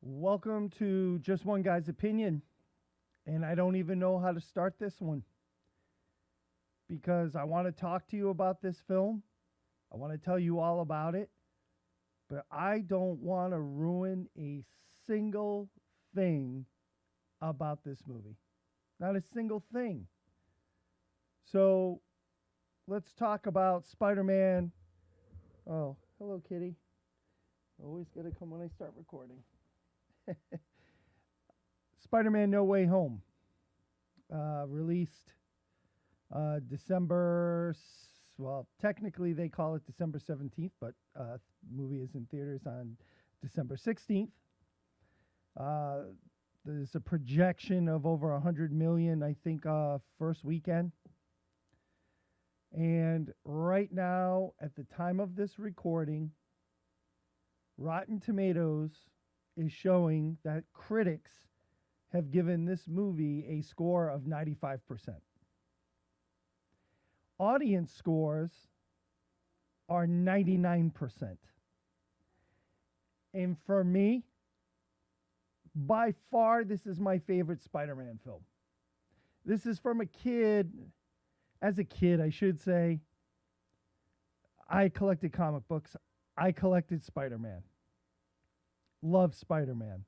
Welcome to Just One Guy's Opinion. And I don't even know how to start this one because I want to talk to you about this film. I want to tell you all about it, but I don't want to ruin a single thing about this movie. Not a single thing. So let's talk about Spider-Man. Oh, hello, kitty. Always got to come when I start recording. Spider-Man No Way Home, released well, technically they call it December 17th, but movie is in theaters on December 16th. There's a projection of over 100 million, I think, first weekend. And right now, at the time of this recording, Rotten Tomatoes is showing that critics have given this movie a score of 95%. Audience scores are 99%. And for me, by far, this is my favorite Spider-Man film. This is from a kid. As a kid, I should say, I collected comic books. I collected Spider-Man. Loved Spider-Man.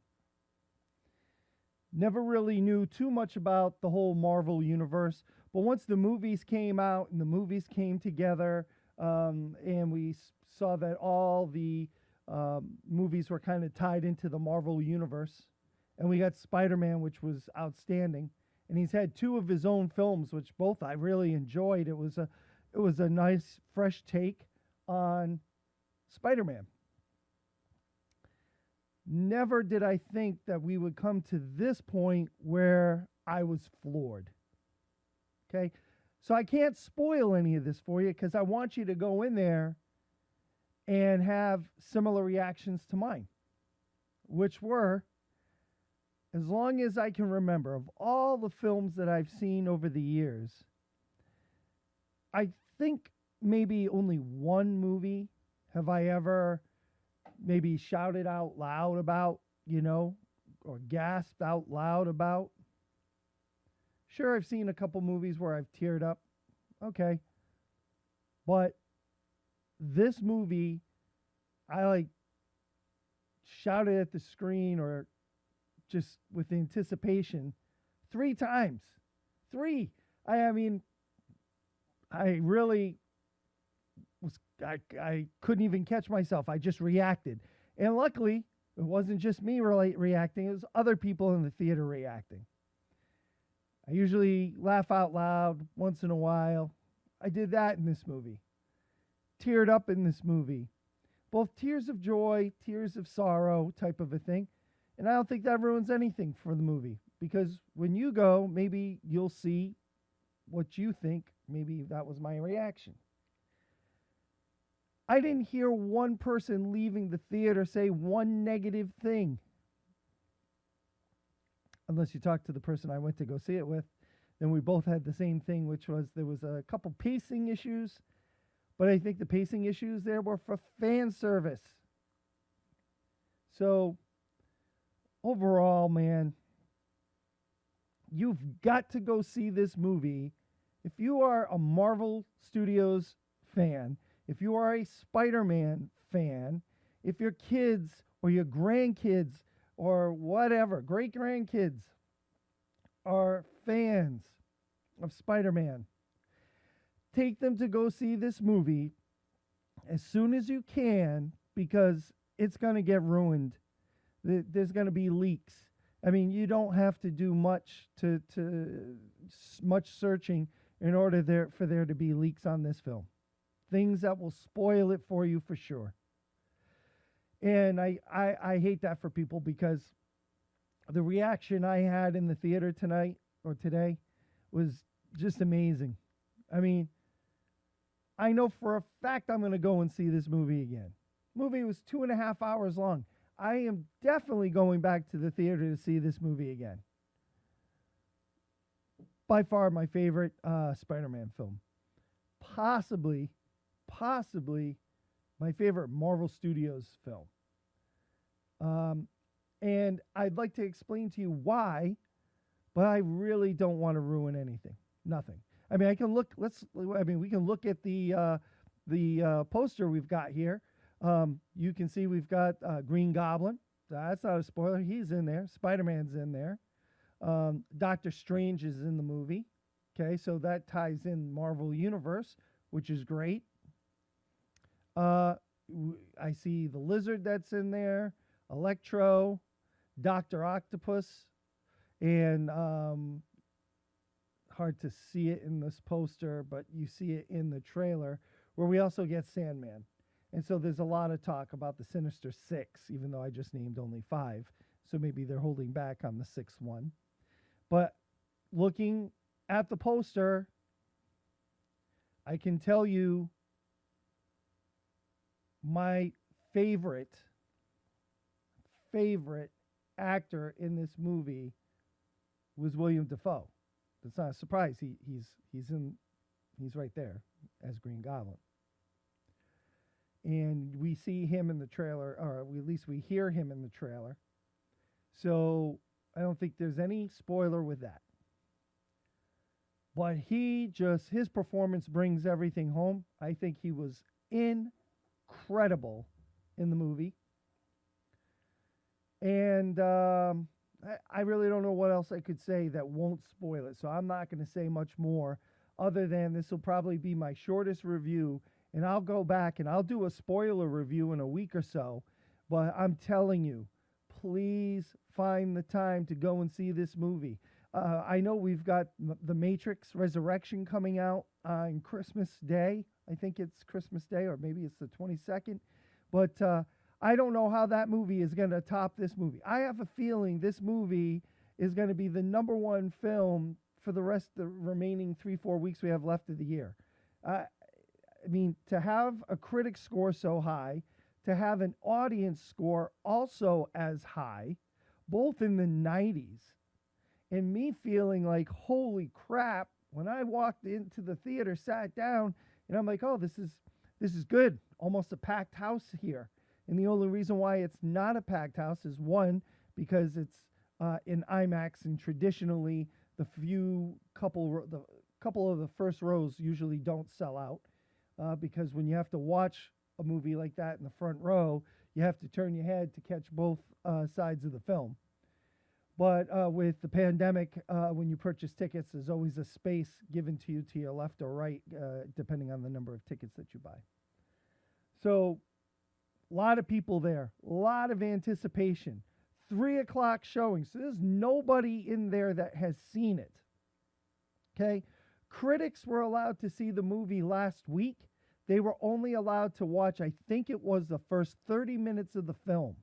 Never really knew too much about the whole Marvel universe, but once the movies came out and the movies came together, and we saw that all the movies were kind of tied into the Marvel universe, and we got Spider-Man, which was outstanding, and he's had two of his own films, which both I really enjoyed. It was a nice, fresh take on Spider-Man. Never did I think that we would come to this point where I was floored. Okay? So I can't spoil any of this for you because I want you to go in there and have similar reactions to mine, which were, as long as I can remember, of all the films that I've seen over the years, I think maybe only one movie have I ever maybe shouted out loud about, or gasped out loud about. Sure, I've seen a couple movies where I've teared up. Okay. But this movie, I shouted at the screen or just with anticipation 3 times. 3. I mean, I really I couldn't even catch myself. I just reacted. And luckily, it wasn't just me reacting. It was other people in the theater reacting. I usually laugh out loud once in a while. I did that in this movie. Teared up in this movie. Both tears of joy, tears of sorrow type of a thing. And I don't think that ruins anything for the movie. Because when you go, maybe you'll see what you think. Maybe that was my reaction. I didn't hear one person leaving the theater say one negative thing. Unless you talk to the person I went to go see it with. Then we both had the same thing, which was there was a couple pacing issues. But I think the pacing issues there were for fan service. So, overall, man, you've got to go see this movie. If you are a Marvel Studios fan, if you are a Spider-Man fan, if your kids or your grandkids or whatever, great-grandkids are fans of Spider-Man, take them to go see this movie as soon as you can because it's going to get ruined. There's going to be leaks. I mean, you don't have to do much much searching in order for there to be leaks on this film. Things that will spoil it for you for sure. And I hate that for people because the reaction I had in the theater tonight or today was just amazing. I mean, I know for a fact I'm going to go and see this movie again. Movie was 2.5 hours long. I am definitely going back to the theater to see this movie again. By far my favorite Spider-Man film. Possibly my favorite Marvel Studios film. And I'd like to explain to you why, but I really don't want to ruin anything. Nothing. I mean, I can look. We can look at the poster we've got here. You can see we've got Green Goblin. That's not a spoiler. He's in there. Spider-Man's in there. Doctor Strange is in the movie. Okay, so that ties in Marvel Universe, which is great. I see the Lizard that's in there, Electro, Doctor Octopus, and hard to see it in this poster, but you see it in the trailer, where we also get Sandman. And so there's a lot of talk about the Sinister Six, even though I just named only 5. So maybe they're holding back on the 6th one. But looking at the poster, I can tell you my favorite actor in this movie was William Dafoe. That's not a surprise. He's right there as Green Goblin. And we see him in the trailer, or at least we hear him in the trailer. So I don't think there's any spoiler with that. But his performance brings everything home. I think he was incredible in the movie. And I really don't know what else I could say that won't spoil it. So I'm not going to say much more other than this will probably be my shortest review. And I'll go back and I'll do a spoiler review in a week or so. But I'm telling you, please find the time to go and see this movie. I know we've got The Matrix Resurrection coming out on Christmas Day. I think it's Christmas Day, or maybe it's the 22nd. But I don't know how that movie is going to top this movie. I have a feeling this movie is going to be the #1 film for the remaining 3-4 weeks we have left of the year. I mean, to have a critic score so high, to have an audience score also as high, both in the 90s, and me feeling like, holy crap, when I walked into the theater, sat down, and I'm like, oh, this is good. Almost a packed house here. And the only reason why it's not a packed house is, one, because it's in IMAX, and traditionally the couple of the first rows usually don't sell out, because when you have to watch a movie like that in the front row, you have to turn your head to catch both sides of the film. But with the pandemic, when you purchase tickets, there's always a space given to you to your left or right, depending on the number of tickets that you buy. So a lot of people there, a lot of anticipation. 3 o'clock showing. So there's nobody in there that has seen it. Okay? Critics were allowed to see the movie last week. They were only allowed to watch, I think it was the first 30 minutes of the film,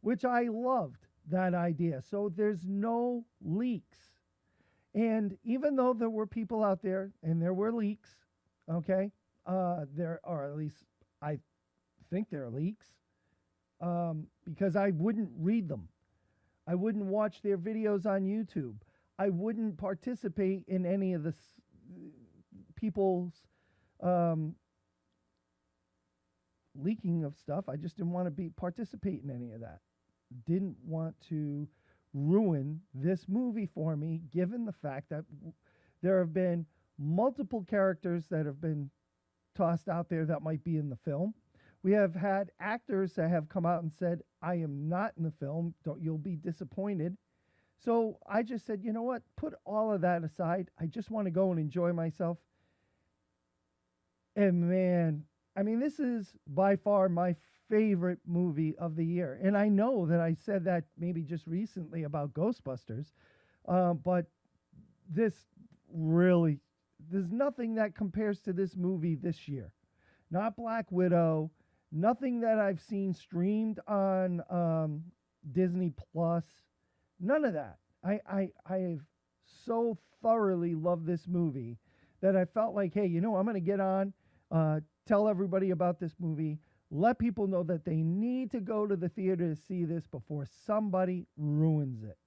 which I loved that idea. So there's no leaks. And even though there were people out there and there were leaks, okay, there are, at least I think there are leaks, because I wouldn't read them. I wouldn't watch their videos on YouTube. I wouldn't participate in any of the people's leaking of stuff. I just didn't want to participate in any of that. Didn't want to ruin this movie for me, given the fact that there have been multiple characters that have been tossed out there that might be in the film. We have had actors that have come out and said, I am not in the film. You'll be disappointed. So I just said, you know what? Put all of that aside. I just want to go and enjoy myself. And man, I mean, this is by far my favorite movie of the year. And I know that I said that maybe just recently about Ghostbusters, but this really, there's nothing that compares to this movie this year. Not Black Widow, nothing that I've seen streamed on Disney Plus, none of that. I have so thoroughly loved this movie that I felt like, hey, you know, I'm going to get on, tell everybody about this movie, let people know that they need to go to the theater to see this before somebody ruins it.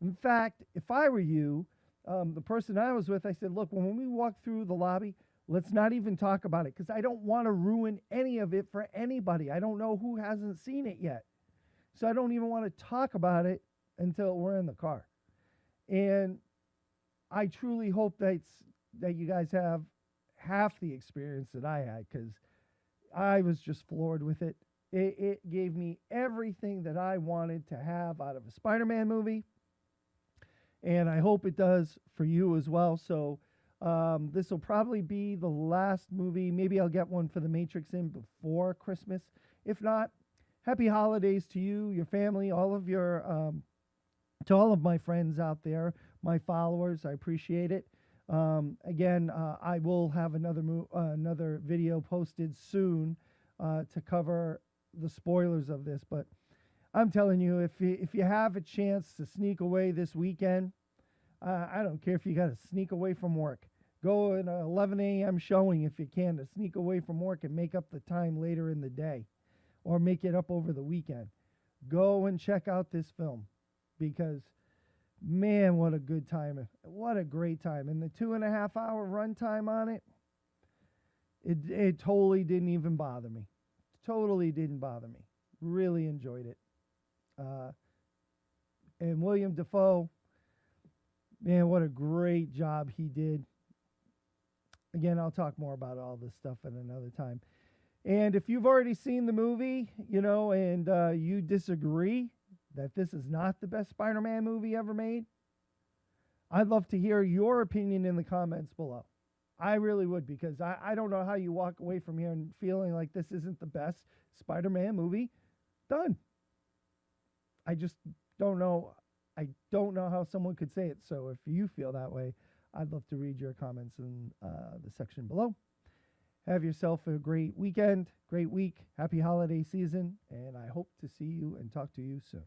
In fact, if I were you, the person I was with, I said, look, when we walk through the lobby, let's not even talk about it, because I don't want to ruin any of it for anybody. I don't know who hasn't seen it yet. So I don't even want to talk about it until we're in the car. And I truly hope that you guys have half the experience that I had, because I was just floored with it. It gave me everything that I wanted to have out of a Spider-Man movie, and I hope it does for you as well. So this will probably be the last movie. Maybe I'll get one for the Matrix in before Christmas. If not, happy holidays to you, your family, all of your to all of my friends out there, my followers. I appreciate it. Again, I will have another video posted soon to cover the spoilers of this. But I'm telling you, if you have a chance to sneak away this weekend, I don't care if you got to sneak away from work. Go at 11 a.m. showing if you can, to sneak away from work and make up the time later in the day, or make it up over the weekend. Go and check out this film, because man, what a good time. What a great time. And the 2.5-hour runtime on it, it totally didn't even bother me. Totally didn't bother me. Really enjoyed it. And William Dafoe, man, what a great job he did. Again, I'll talk more about all this stuff at another time. And if you've already seen the movie, and you disagree that this is not the best Spider-Man movie ever made, I'd love to hear your opinion in the comments below. I really would, because I don't know how you walk away from here and feeling like this isn't the best Spider-Man movie done. I just don't know. I don't know how someone could say it. So if you feel that way, I'd love to read your comments in the section below. Have yourself a great weekend, great week, happy holiday season, and I hope to see you and talk to you soon.